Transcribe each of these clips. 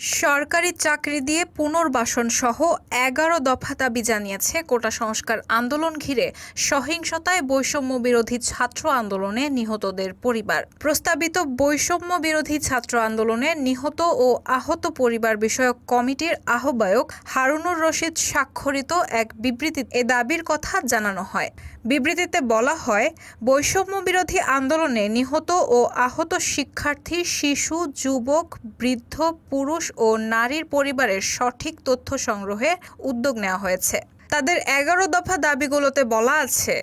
সরকারি চাকরি দিয়ে পুনর্বাসন সহ ১১ দফা দাবি জানিয়েছে কোটা সংস্কার আন্দোলন ঘিরে সহিংসতায় বৈষম্য বিরোধী ছাত্র আন্দোলনে নিহতদের পরিবার। প্রস্তাবিত বৈষম্য বিরোধী ছাত্র আন্দোলনে নিহত ও আহত পরিবার বিষয়ক কমিটির আহ্বায়ক হারুনুর রশিদ স্বাক্ষরিত এক বিবৃতিতে এ দাবির কথা জানানো হয়। বিবৃতিতে বলা হয়, বৈষম্য বিরোধী আন্দোলনে নিহত ও আহত শিক্ষার্থী, শিশু, যুবক, বৃদ্ধ, পুরুষ ও নারীর পরিবারের সঠিক তথ্য সংগ্রহে উদ্যোগ নেওয়া হয়েছে। তাদের ১১ দফা দাবিগুলোতে বলা আছে,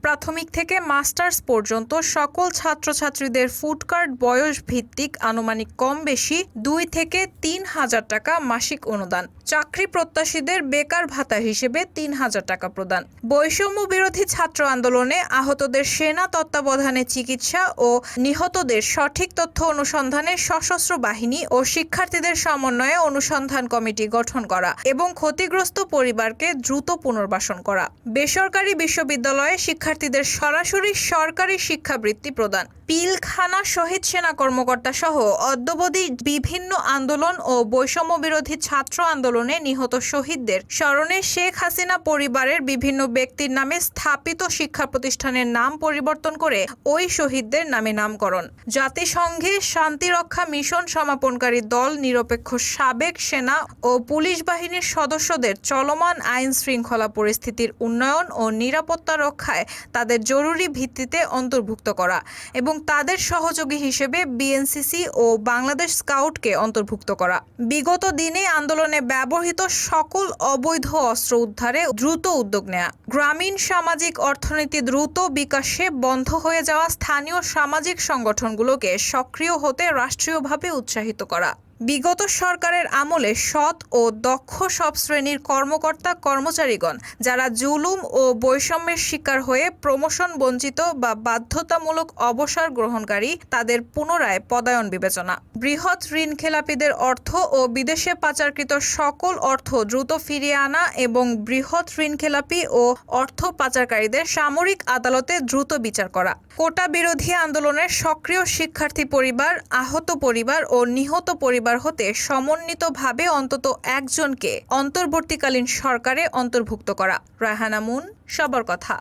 প্রাথমিক থেকে মাস্টার্স পর্যন্ত সকল ছাত্রছাত্রীদের ফুডকার্ট বয়স ভিত্তিক আনুমানিক কম বেশি ২ থেকে ৩ হাজার টাকা মাসিক অনুদান, চাকরি প্রত্যাশীদের বেকার ভাতা হিসেবে ৩,০০০ টাকা প্রদান, বৈষম্য বিরোধী ছাত্র আন্দোলনে আহতদের সেনা তত্ত্বাবধানে চিকিৎসা ও নিহতদের সঠিক তথ্য অনুসন্ধানে সশস্ত্র বাহিনী ও শিক্ষার্থীদের সমন্বয়ে অনুসন্ধান কমিটি গঠন করা এবং ক্ষতিগ্রস্ত পরিবারকে দ্রুত পুনর্বাসন করা, বেসরকারি বিশ্ববিদ্যালয় শিক্ষার্থীদের সরাসরি সরকারি শিক্ষাবৃত্তি প্রদান, পিলখানা শহীদ সেনা কর্মকর্তা সহ অদ্যাবধি বিভিন্ন আন্দোলন ও বৈষম্য বিরোধী ছাত্র আন্দোলনে নিহত শহীদদের স্মরণে শেখ হাসিনা পরিবারের বিভিন্ন ব্যক্তির নামে স্থাপিত শিক্ষা প্রতিষ্ঠানের নাম পরিবর্তন করে ওই শহীদদের নামে নামকরণ, জাতিসংঘে শান্তিরক্ষা মিশন সমাপনকারী দল নিরপেক্ষ সাবেক সেনা ও পুলিশ বাহিনীর সদস্যদের চলমান আইন শৃঙ্খলা পরিস্থিতির উন্নয়ন ও নিরাপত্তা রক্ষায় তাদের জরুরি ভিত্তিতে অন্তর্ভুক্ত করা এবং তাদের সহযোগী হিসেবে বিএনসিসি ও বাংলাদেশ স্কাউটকে অন্তর্ভুক্ত করা, বিগত দিনে আন্দোলনে ব্যবহৃত সকল অবৈধ অস্ত্র উদ্ধারে দ্রুত উদ্যোগ নেয়া, গ্রামীণ সামাজিক অর্থনীতি দ্রুত বিকাশে বন্ধ হয়ে যাওয়া স্থানীয় সামাজিক সংগঠনগুলোকে সক্রিয় হতে রাষ্ট্রীয়ভাবে উৎসাহিত করা, বিগত সরকারের আমলে সৎ ও দক্ষ সব শ্রেণীর কর্মকর্তা কর্মচারীগণ যারা জুলুম ও বৈষম্যের শিকার হয়ে প্রমোশন বঞ্চিত বা বাধ্যতামূলক অবসর গ্রহণকারী তাদের পুনরায় পদায়ন বিবেচনা, বৃহৎ ঋণখেলাপিদের অর্থ ও বিদেশে পাচারকৃত সকল অর্থ দ্রুত ফিরিয়ে আনা এবং বৃহৎ ঋণখেলাপি ও অর্থ পাচারকারীদের সামরিক আদালতে দ্রুত বিচার করা, কোটা বিরোধী আন্দোলনের সক্রিয় শিক্ষার্থী পরিবার, আহত পরিবার ও নিহত পরিবার হতে সমন্বিতভাবে অন্তত একজনকে অন্তর্বর্তীকালীন সরকারে অন্তর্ভুক্ত করা। রায়হানা মুন, সবার কথা।